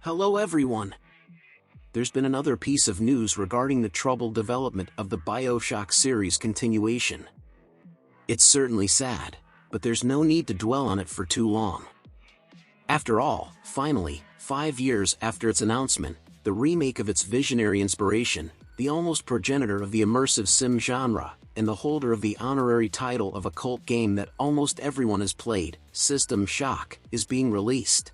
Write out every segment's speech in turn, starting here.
Hello everyone! There's been another piece of news regarding the troubled development of the BioShock series continuation. It's certainly sad, but there's no need to dwell on it for too long. After all, finally, 5 years after its announcement, the remake of its visionary inspiration, the almost progenitor of the immersive sim genre, and the holder of the honorary title of a cult game that almost everyone has played, System Shock, is being released.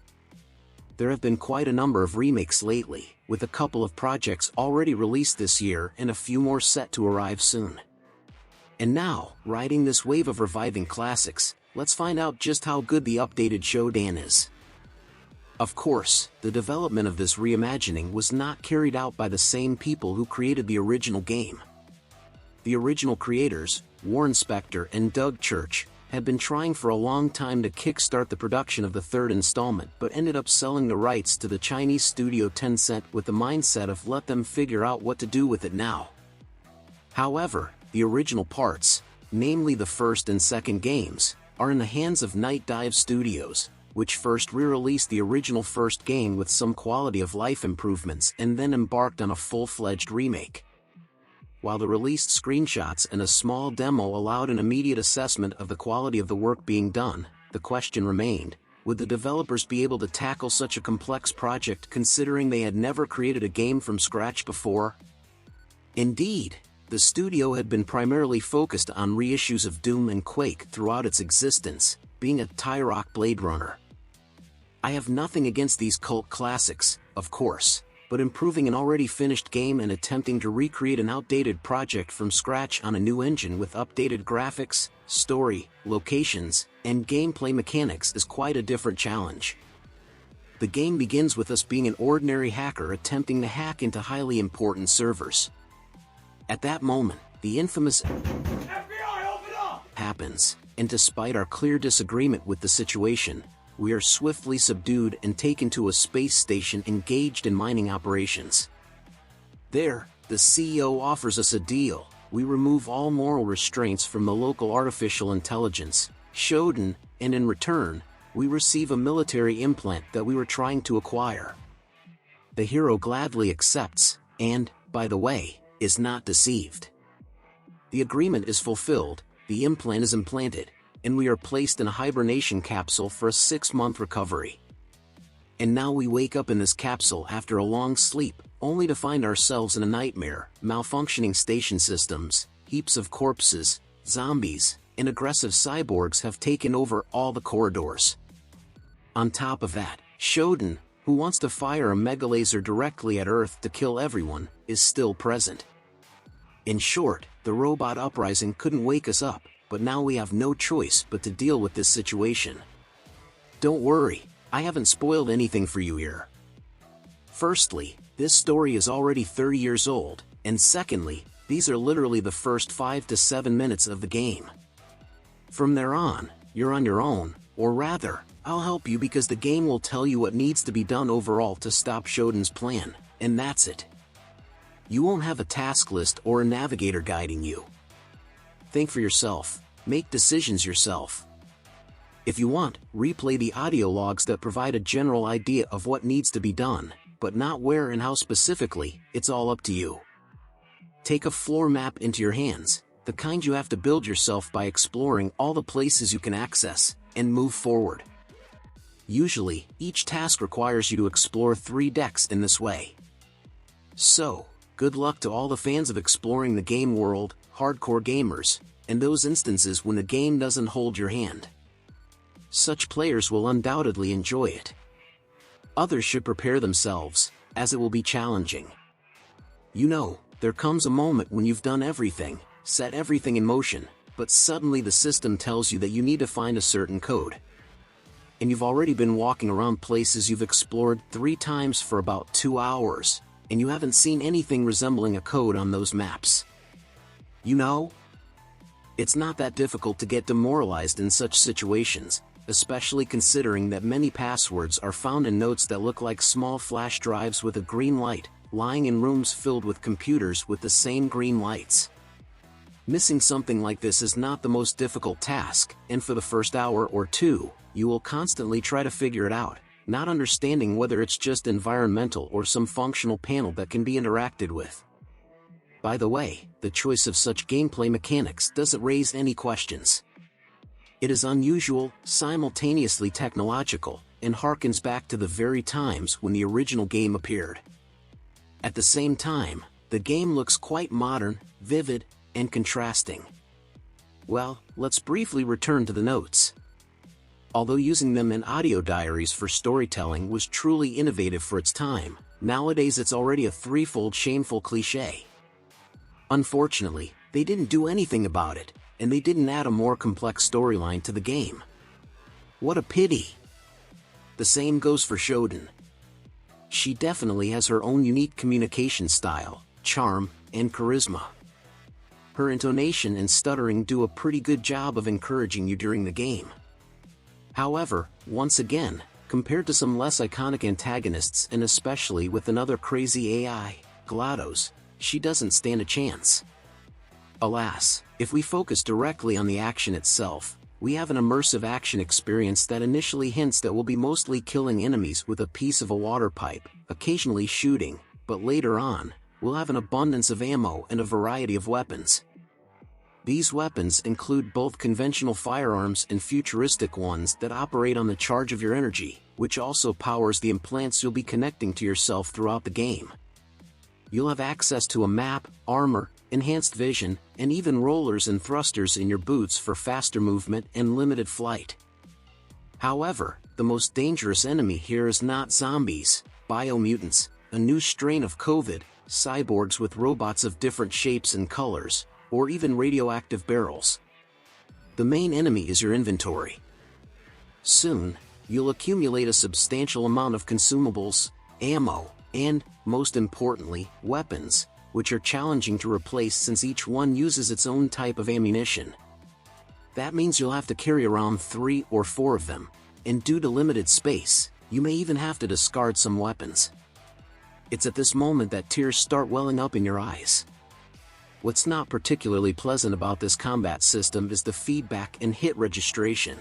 There have been quite a number of remakes lately, with a couple of projects already released this year and a few more set to arrive soon. And now, riding this wave of reviving classics, let's find out just how good the updated Shodan is. Of course, the development of this reimagining was not carried out by the same people who created the original game. The original creators, Warren Spector and Doug Church, had been trying for a long time to kickstart the production of the third installment but ended up selling the rights to the Chinese studio Tencent with the mindset of let them figure out what to do with it now. However, the original parts, namely the first and second games, are in the hands of Night Dive Studios, which first re-released the original first game with some quality of life improvements and then embarked on a full-fledged remake. While the released screenshots and a small demo allowed an immediate assessment of the quality of the work being done, the question remained, would the developers be able to tackle such a complex project considering they had never created a game from scratch before? Indeed, the studio had been primarily focused on reissues of Doom and Quake throughout its existence, being a Tyrock Blade Runner. I have nothing against these cult classics, of course, but improving an already finished game and attempting to recreate an outdated project from scratch on a new engine with updated graphics, story, locations, and gameplay mechanics is quite a different challenge. The game begins with us being an ordinary hacker attempting to hack into highly important servers. At that moment, the infamous FBI, open up! Happens, and despite our clear disagreement with the situation, we are swiftly subdued and taken to a space station engaged in mining operations. There, the CEO offers us a deal. We remove all moral restraints from the local artificial intelligence, Shodan, and in return, we receive a military implant that we were trying to acquire. The hero gladly accepts, and, by the way, is not deceived. The agreement is fulfilled, the implant is implanted, and we are placed in a hibernation capsule for a 6-month recovery. And now we wake up in this capsule after a long sleep, only to find ourselves in a nightmare, malfunctioning station systems, heaps of corpses, zombies, and aggressive cyborgs have taken over all the corridors. On top of that, Shodan, who wants to fire a megalaser directly at Earth to kill everyone, is still present. In short, the robot uprising couldn't wake us up, but now we have no choice but to deal with this situation. Don't worry, I haven't spoiled anything for you here. Firstly, this story is already 30 years old, and secondly, these are literally the first 5 to 7 minutes of the game. From there on, you're on your own, or rather, I'll help you because the game will tell you what needs to be done overall to stop Shodan's plan, and that's it. You won't have a task list or a navigator guiding you. Think for yourself, make decisions yourself. If you want, replay the audio logs that provide a general idea of what needs to be done, but not where and how specifically, it's all up to you. Take a floor map into your hands, the kind you have to build yourself by exploring all the places you can access, and move forward. Usually, each task requires you to explore 3 decks in this way. So, good luck to all the fans of exploring the game world, hardcore gamers, and those instances when the game doesn't hold your hand. Such players will undoubtedly enjoy it. Others should prepare themselves, as it will be challenging. You know, there comes a moment when you've done everything, set everything in motion, but suddenly the system tells you that you need to find a certain code. And you've already been walking around places you've explored 3 times for about 2 hours, and you haven't seen anything resembling a code on those maps. You know? It's not that difficult to get demoralized in such situations, especially considering that many passwords are found in notes that look like small flash drives with a green light, lying in rooms filled with computers with the same green lights. Missing something like this is not the most difficult task, and for the first hour or two, you will constantly try to figure it out, not understanding whether it's just environmental or some functional panel that can be interacted with. By the way, the choice of such gameplay mechanics doesn't raise any questions. It is unusual, simultaneously technological, and harkens back to the very times when the original game appeared. At the same time, the game looks quite modern, vivid, and contrasting. Well, let's briefly return to the notes. Although using them in audio diaries for storytelling was truly innovative for its time, nowadays it's already a threefold shameful cliché. Unfortunately, they didn't do anything about it, and they didn't add a more complex storyline to the game. What a pity! The same goes for Shodan. She definitely has her own unique communication style, charm, and charisma. Her intonation and stuttering do a pretty good job of encouraging you during the game. However, once again, compared to some less iconic antagonists and especially with another crazy AI, GLaDOS, she doesn't stand a chance. Alas, if we focus directly on the action itself, we have an immersive action experience that initially hints that we'll be mostly killing enemies with a piece of a water pipe, occasionally shooting, but later on, we'll have an abundance of ammo and a variety of weapons. These weapons include both conventional firearms and futuristic ones that operate on the charge of your energy, which also powers the implants you'll be connecting to yourself throughout the game. You'll have access to a map, armor, enhanced vision, and even rollers and thrusters in your boots for faster movement and limited flight. However, the most dangerous enemy here is not zombies, biomutants, a new strain of COVID, cyborgs with robots of different shapes and colors, or even radioactive barrels. The main enemy is your inventory. Soon, you'll accumulate a substantial amount of consumables, ammo, and, most importantly, weapons, which are challenging to replace since each one uses its own type of ammunition. That means you'll have to carry around 3 or 4 of them, and due to limited space, you may even have to discard some weapons. It's at this moment that tears start welling up in your eyes. What's not particularly pleasant about this combat system is the feedback and hit registration.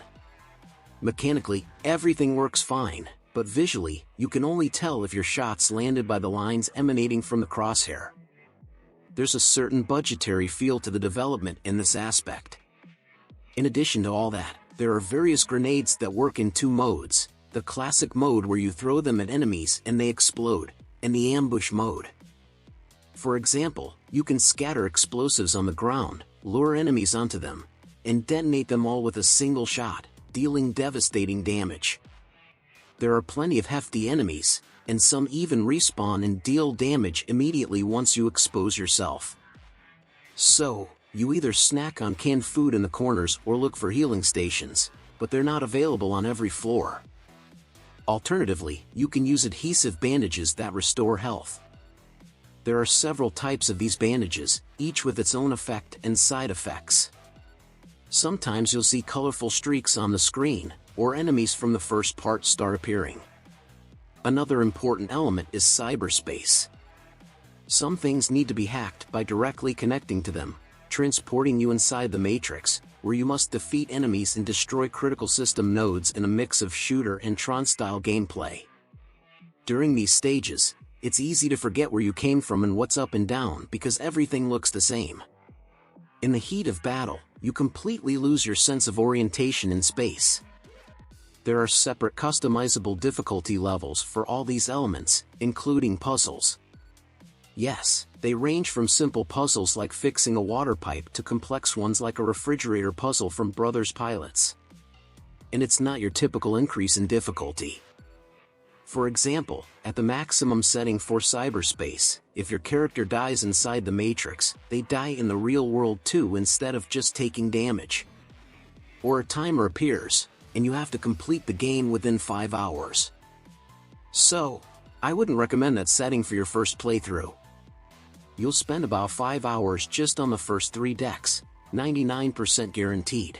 Mechanically, everything works fine, but visually, you can only tell if your shots landed by the lines emanating from the crosshair. There's a certain budgetary feel to the development in this aspect. In addition to all that, there are various grenades that work in 2 modes, the classic mode where you throw them at enemies and they explode, and the ambush mode. For example, you can scatter explosives on the ground, lure enemies onto them, and detonate them all with a single shot, dealing devastating damage. There are plenty of hefty enemies, and some even respawn and deal damage immediately once you expose yourself. So, you either snack on canned food in the corners or look for healing stations, but they're not available on every floor. Alternatively, you can use adhesive bandages that restore health. There are several types of these bandages, each with its own effect and side effects. Sometimes you'll see colorful streaks on the screen, or enemies from the first part start appearing. Another important element is cyberspace. Some things need to be hacked by directly connecting to them, transporting you inside the Matrix, where you must defeat enemies and destroy critical system nodes in a mix of shooter and Tron-style gameplay. During these stages, it's easy to forget where you came from and what's up and down because everything looks the same. In the heat of battle, you completely lose your sense of orientation in space. There are separate customizable difficulty levels for all these elements, including puzzles. Yes, they range from simple puzzles like fixing a water pipe to complex ones like a refrigerator puzzle from Brothers Pilots. And it's not your typical increase in difficulty. For example, at the maximum setting for cyberspace, if your character dies inside the Matrix, they die in the real world too instead of just taking damage. Or a timer appears, and you have to complete the game within 5 hours. So, I wouldn't recommend that setting for your first playthrough. You'll spend about 5 hours just on the first 3 decks, 99% guaranteed.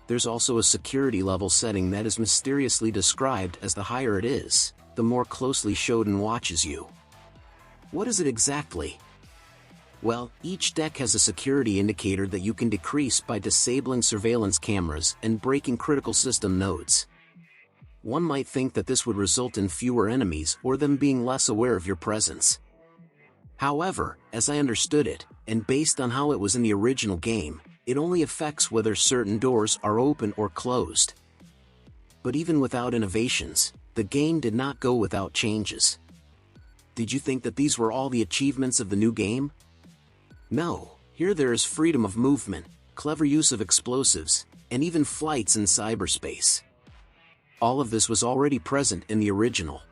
There's also a security level setting that is mysteriously described as the higher it is, the more closely Shodan watches you. What is it exactly? Well, each deck has a security indicator that you can decrease by disabling surveillance cameras and breaking critical system nodes. one might think that this would result in fewer enemies or them being less aware of your presence. However, as I understood it, and based on how it was in the original game, it only affects whether certain doors are open or closed. But even without innovations, the game did not go without changes. Did you think that these were all the achievements of the new game? No, here there is freedom of movement, clever use of explosives, and even flights in cyberspace. All of this was already present in the original.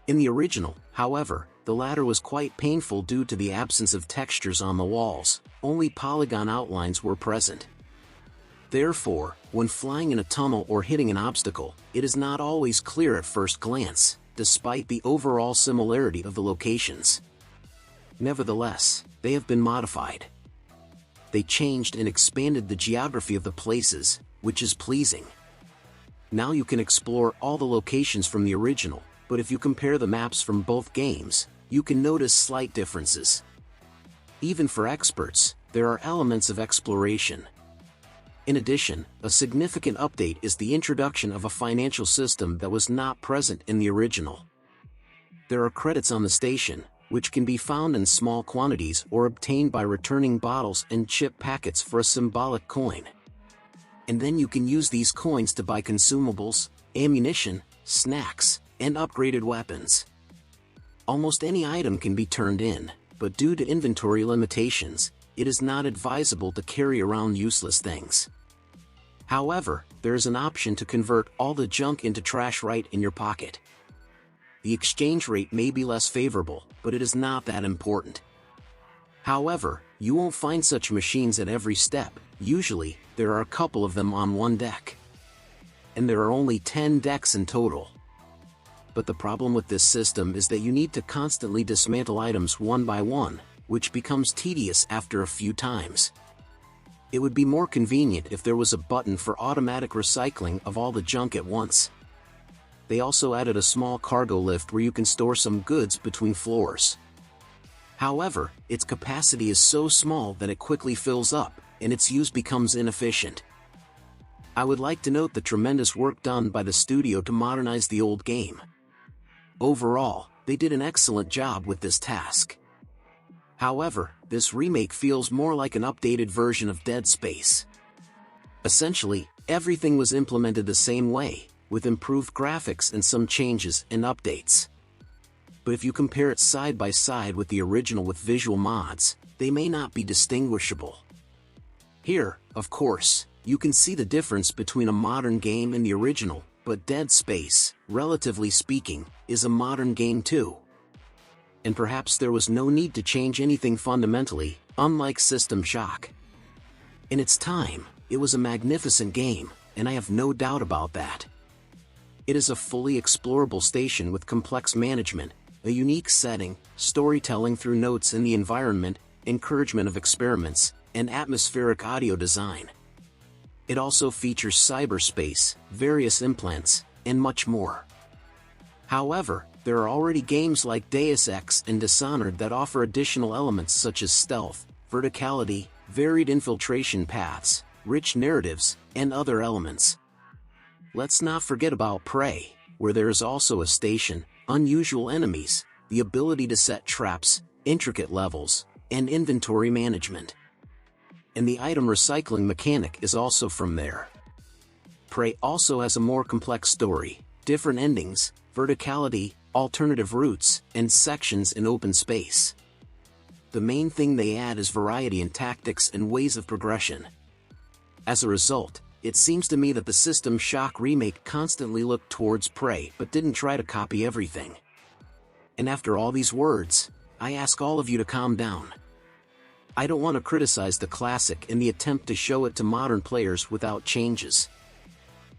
In the original, however, the latter was quite painful due to the absence of textures on the walls, only polygon outlines were present. Therefore, when flying in a tunnel or hitting an obstacle, it is not always clear at first glance, despite the overall similarity of the locations. Nevertheless, they have been modified. They changed and expanded the geography of the places, which is pleasing. Now you can explore all the locations from the original, but if you compare the maps from both games, you can notice slight differences. Even for experts, there are elements of exploration. In addition, a significant update is the introduction of a financial system that was not present in the original. There are credits on the station, which can be found in small quantities or obtained by returning bottles and chip packets for a symbolic coin. And then you can use these coins to buy consumables, ammunition, snacks, and upgraded weapons. Almost any item can be turned in, but due to inventory limitations, it is not advisable to carry around useless things. However, there is an option to convert all the junk into trash right in your pocket. The exchange rate may be less favorable, but it is not that important. However, you won't find such machines at every step. Usually, there are a couple of them on one deck. And there are only 10 decks in total. But the problem with this system is that you need to constantly dismantle items one by one, which becomes tedious after a few times. It would be more convenient if there was a button for automatic recycling of all the junk at once. They also added a small cargo lift where you can store some goods between floors. However, its capacity is so small that it quickly fills up, and its use becomes inefficient. I would like to note the tremendous work done by the studio to modernize the old game. Overall, they did an excellent job with this task. However, this remake feels more like an updated version of Dead Space. Essentially, everything was implemented the same way, with improved graphics and some changes and updates. But if you compare it side by side with the original with visual mods, they may not be distinguishable. Here, of course, you can see the difference between a modern game and the original, but Dead Space, relatively speaking, is a modern game too. And perhaps there was no need to change anything fundamentally, unlike System Shock. In its time, it was a magnificent game, and I have no doubt about that. It is a fully explorable station with complex management, a unique setting, storytelling through notes in the environment, encouragement of experiments, and atmospheric audio design. It also features cyberspace, various implants, and much more. However, there are already games like Deus Ex and Dishonored that offer additional elements such as stealth, verticality, varied infiltration paths, rich narratives, and other elements. Let's not forget about Prey, where there is also a station, unusual enemies, the ability to set traps, intricate levels, and inventory management. And the item recycling mechanic is also from there. Prey also has a more complex story, different endings, verticality, alternative routes, and sections in open space. The main thing they add is variety in tactics and ways of progression. As a result, it seems to me that the System Shock remake constantly looked towards Prey but didn't try to copy everything. And after all these words, I ask all of you to calm down. I don't want to criticize the classic in the attempt to show it to modern players without changes.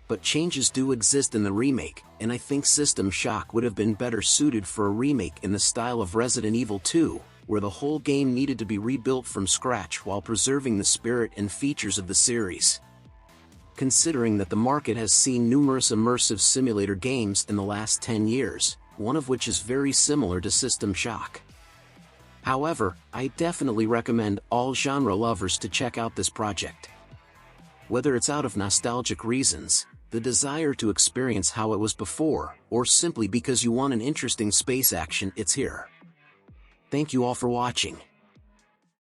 But changes do exist in the remake, and I think System Shock would have been better suited for a remake in the style of Resident Evil 2, where the whole game needed to be rebuilt from scratch while preserving the spirit and features of the series. Considering that the market has seen numerous immersive simulator games in the last 10 years, one of which is very similar to System Shock. However, I definitely recommend all genre lovers to check out this project. Whether it's out of nostalgic reasons, the desire to experience how it was before, or simply because you want an interesting space action, it's here. Thank you all for watching.